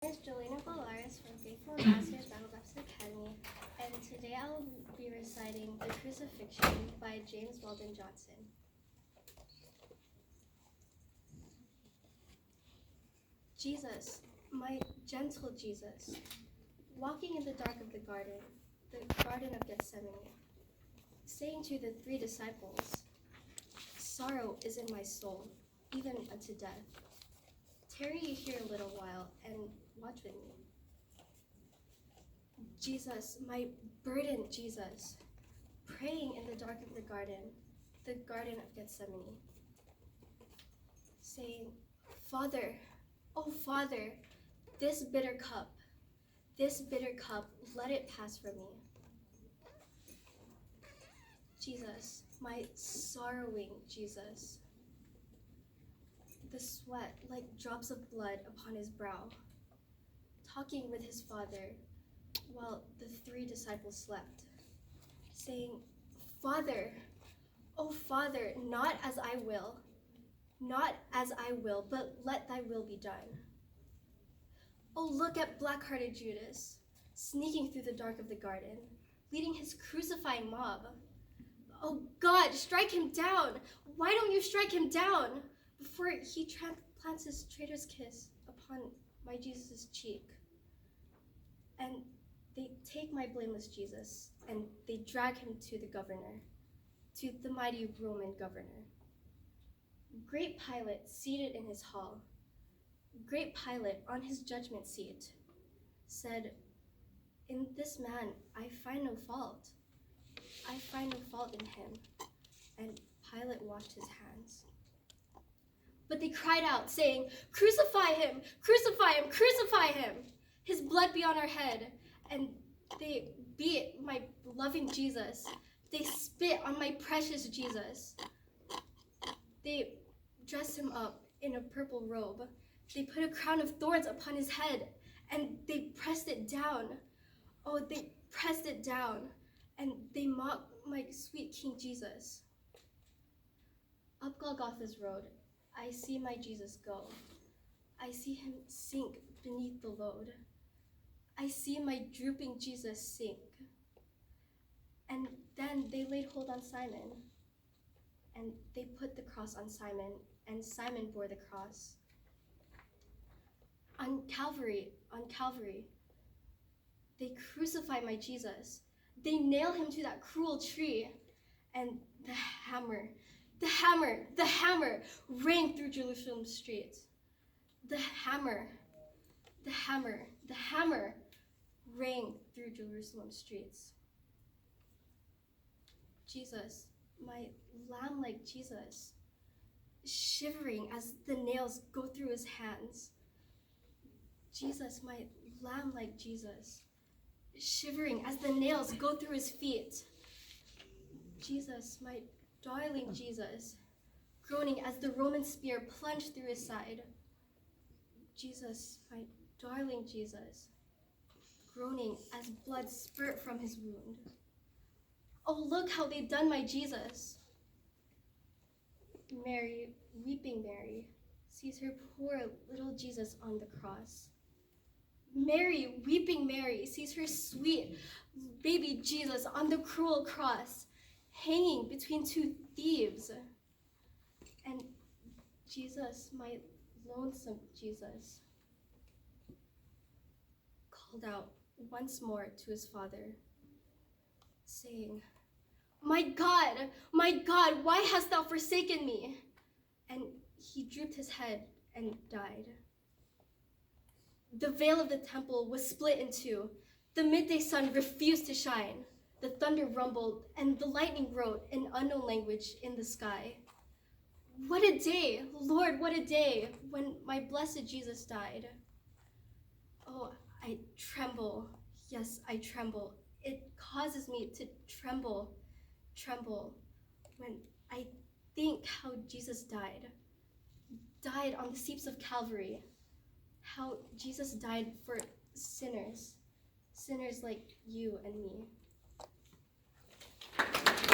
name is Jolena Valares from Faithful Ambassadors Bible Baptist Academy, and today I will be reciting The Crucifixion by James Weldon Johnson. Jesus, my gentle Jesus, walking in the dark of the Garden of Gethsemane, saying to the 3 disciples, "Sorrow is in my soul, even unto death. Tarry ye here a little while, and watch with me." Jesus, my burdened Jesus, praying in the dark of the Garden of Gethsemane, saying, "Father, oh Father, this bitter cup, let it pass from me." Jesus, my sorrowing Jesus, the sweat like drops of blood upon his brow, talking with his Father while the 3 disciples slept, saying, "Father, oh Father, not as I will, but let thy will be done." Oh, look at black-hearted Judas, sneaking through the dark of the garden, leading his crucifying mob. "Oh God, strike him down! Why don't you strike him down?" before he plants his traitor's kiss upon my Jesus' cheek. And they take my blameless Jesus, and they drag him to the governor, to the mighty Roman governor. Great Pilate seated in his hall, great Pilate on his judgment seat, said, "In this man I find no fault. I find no fault in him." And Pilate washed his hands. But they cried out, saying, "Crucify him! Crucify him! Crucify him! His blood be on our head." And they beat my loving Jesus. They spit on my precious Jesus. They dressed him up in a purple robe. They put a crown of thorns upon his head, and they pressed it down. Oh, they pressed it down, and they mocked my sweet King Jesus. Up Golgotha's road, I see my Jesus go. I see him sink beneath the load. I see my drooping Jesus sink. And then they laid hold on Simon, and they put the cross on Simon, and Simon bore the cross. On Calvary, they crucify my Jesus. They nail him to that cruel tree, and the hammer rang through Jerusalem's streets. The hammer rang through Jerusalem's streets. Jesus, my lamb-like Jesus, shivering as the nails go through his hands. Jesus, my lamb-like Jesus, shivering as the nails go through his feet. Jesus, my darling Jesus, groaning as the Roman spear plunged through his side. Jesus, my darling Jesus, groaning as blood spurt from his wound. Oh, look how they've done my Jesus. Mary, weeping Mary, sees her poor little Jesus on the cross. Mary, weeping Mary, sees her sweet baby Jesus on the cruel cross, hanging between 2 thieves. And Jesus, my lonesome Jesus, called out once more to his Father, saying, my God, why hast thou forsaken me?" And he drooped his head and died. The veil of the temple was split in 2. The midday sun refused to shine. The thunder rumbled, and the lightning wrote in unknown language in the sky. What a day, Lord, what a day, when my blessed Jesus died. Oh, I tremble. Yes, I tremble. It causes me to tremble when I think how Jesus died on the steeps of Calvary, how Jesus died for sinners like you and me.